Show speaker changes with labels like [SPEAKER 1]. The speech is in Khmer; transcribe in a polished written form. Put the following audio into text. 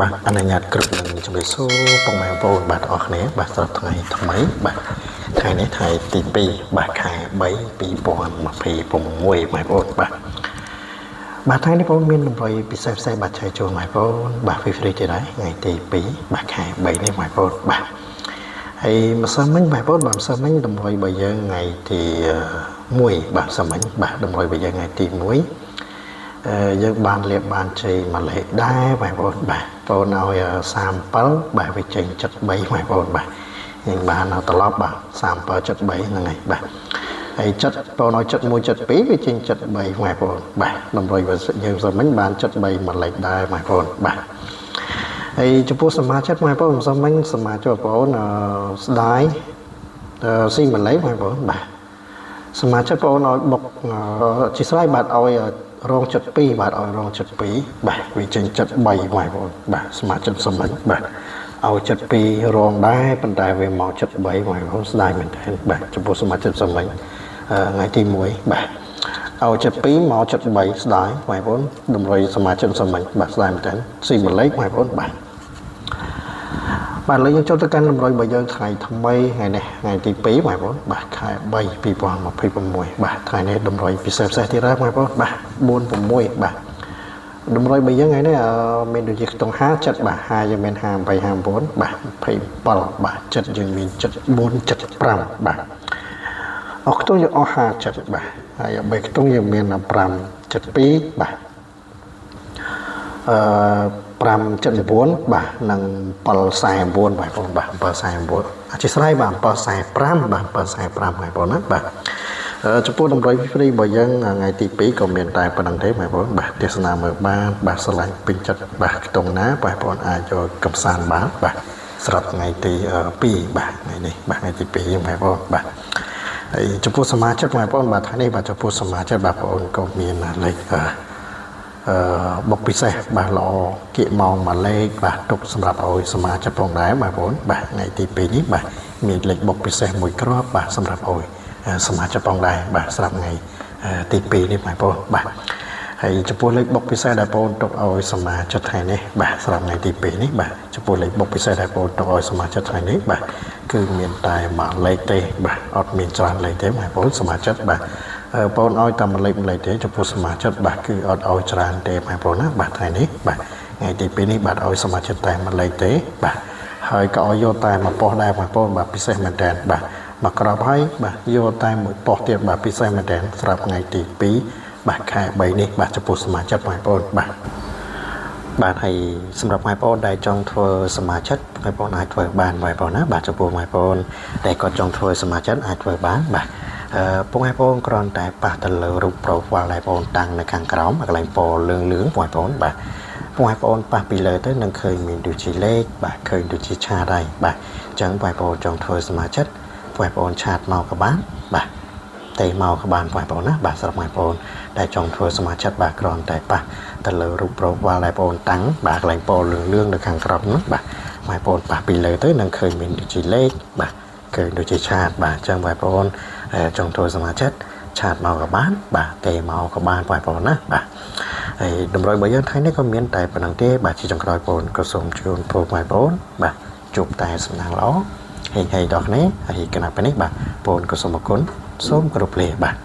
[SPEAKER 1] បាទអនុញ្ញាតគ្រប់នឹងជំរាបសួរពុកម៉ែបងប្អូនបាទអរគ្នាបាទសម្រាប់ថ្ងៃថ្មីបាទថ្ងៃនេះថ្ងៃទី2បាទខែ3 2026ម៉ែបងប្អូនបាទថ្ងៃនេះបងមានតម្រុយពិសេសបាទចែកចូលម៉ែបងប្អូនបាទ free ទៀតហើយថ្ងៃទី2បាទខែ3នេះម៉ែបងប្អូនបាទហើយម្សិលមិញម៉ែបងប្អូនបាទម្សិលមិញតម្រុយរបស់យើងថ្ងៃទី1បាទសម្មិញបាទតម្រុយរបស់យើងថ្ងៃទី1យើងបានលៀបបានជ័យមួយលេខដែរបងប្អូនបាទបងឲ្យ37បាទវាចេញ73បងប្អូនបាទយើងបានត្រឡប់បាទ37 73ហ្នឹងហើយបាទហើយចិត្តបងឲ្យ71 72វាចេញ73បងប្អូនបាទតម្រុយយើងសមិញបាន73មួយលេខដែរបងប្អូនបាទហើយចំពោះសមាជិកបងប្អូនសមិញសមាជិកបងប្អូនស្ដាយស៊ីមួយលេខបងប្អូនបាទសមាជិកបងឲ្យបុកជាស្រ័យបាទឲ្យរង72បាទឲ្យរង72បាទវាចេញ73បងប្អូនបាទសមាជិកសម្មិញបាទឲ្យ72រងដែរប៉ុន្តែវាមក73បងប្អូនស្ដាយមែនទែនបាទចំពោះសមាជិកសម្មិញថ្ងៃទី1បាទឲ្យ72មក73ស្ដាយបងប្អូនតម្រុយសមាជិកសម្មិញបាទស្ដាយមែនទែនស៊ីមួយលេខបងប្អូនបាទបាទលើយើងចូលទៅកាន់តម្រុយរបស់យើងថ្ងៃថ្មីថ្ងៃនេះថ្ងៃទី2បងប្អូនបាទខែ3 2026បាទថ្ងៃនេះតម្រុយពិសេសទៀតហើយបងប្អូនបាទ46បាទតម្រុយរបស់យើងថ្ងៃនេះមានដូចជាខ្ទង់57បាទ50យើងមាន58 59បាទ27បាទ7យើងមាន74 75បាទអស់ខ្ទង់យើងអស់57បាទហើយ3ខ្ទង់យើងមាន5 72បាទ579បាទនិង749បាទបងបាទ749អធិស្ឋានបាទ745បាទ745បងប្អូនណាបាទចំពោះតម្រុយ free របស់យើងថ្ងៃទី2ក៏មានតែប៉ុណ្្នឹងទេបងប្អូនបាទទេសនាមើលបានបាទស្រឡាញ់ពេញចិត្តបាទខ្ទង់ណាបងប្អូនអាចយកកំសាន្តបានបាទស្រាប់ថ្ងៃទី2បាទថ្ងៃនេះបាទថ្ងៃទី2បងប្អូនបាទហើយចំពោះសមាជិកបងប្អូនបាទថ្ងៃនេះបាទចំពោះសមាជិកបងប្អូនក៏មានលេខបុកពិសេសបាទល្អគៀកម៉ោងមួយលេខបាទទុកសម្រាប់ឲ្យសមាជិកផងដែរបងប្អូនបាទថ្ងៃទី2នេះបាទមានលេខបុកពិសេសមួយគ្រាប់បាទសម្រាប់ឲ្យសមាជិកផងដែរបាទសម្រាប់ថ្ងៃទី2នេះបងប្អូនបាទហើយចំពោះលេខបុកពិសេសដែលបងប្អូនទុកឲ្យសមាជិកថ្ងៃនេះបាទសម្រាប់ថ្ងៃទី2នេះបាទចំពោះលេខបុកពិសេសដែលបងប្អូនទុកឲ្យសមាជិកថ្ងៃនេះបាទគឺមានតែមួយលេខទេបាទអត់មានច្រើនលេខទេបងប្អូនសមាជិកបាទបងឲ្យតែមួយលេខទេចំពោះសមាជិកបាទគឺអត់ឲ្យច្រើនទេបងប្អូនណាបាទថ្ងៃនេះបាទថ្ងៃទី2នេះបាទឲ្យសមាជិកតែមួយលេខទេបាទហើយក៏ឲ្យយកតែមួយប៉ុស្តិ៍ដែរបងប្អូនបាទពិសេសមែនតើបាទមកក្របហើយបាទយកតែមួយប៉ុស្តិ៍ទៀតបាទពិសេសមែនតើសម្រាប់ថ្ងៃទី2បាទខែ3នេះបាទចំពោះសមាជិកបងប្អូនបាទហើយសម្រាប់បងប្អូនដែលចង់ធ្វើសមាជិកបងប្អូនអាចធ្វើបានបងប្អូនណាបាទចំពោះបងប្អូនដែលគាត់ចង់ធ្វើសមាជិកអាចធ្វើបានបាទបងប្អូនគ្រាន់តែប៉ះទៅលើរូប profile ដែលបងតាំងនៅខាងក្រោមកន្លែងពណ៌លឿងបងប្អូនបាទបងប្អូនប៉ះពីលើទៅនឹងឃើញមានដូចជាលេខបាទឃើញដូចជាឆាតហើយបាទអញ្ចឹងបងប្អូនចង់ធ្វើសមាជិកបងប្អូនឆាតមកក៏បានបាទទេមកក៏បានបងប្អូនណាបាទសម្រាប់បងប្អូនដែលចង់ធ្វើសមាជិកបាទគ្រាន់តែប៉ះទៅលើរូប profile ដែលបងតាំងបាទកន្លែងពណ៌លឿងនៅខាងក្រោមនោះបាទបងប្អូនប៉ះពីលើទៅនឹងឃើញមានដូចជាលេខបាទឃើញដូចជាឆាតបាទអញ្ចឹងបងប្អូនចង់ធ្វើសមាជិកឆាតមកក៏បានបាទទេមកក៏បានបងប្អូនណាបាទហើយតម្រុយរបស់យើងថ្ងៃនេះក៏មានតែប៉ុណ្្នឹងទេបាទជាចុងក្រោយបងប្អូនក៏សូមជូនពរបងប្អូនបាទជួបតែសំណាងល្អហេងហេងដល់គ្នាហើយកណាប់នេះបាទបងប្អូនក៏សូមអរគុណសូមគោរពលាបាទ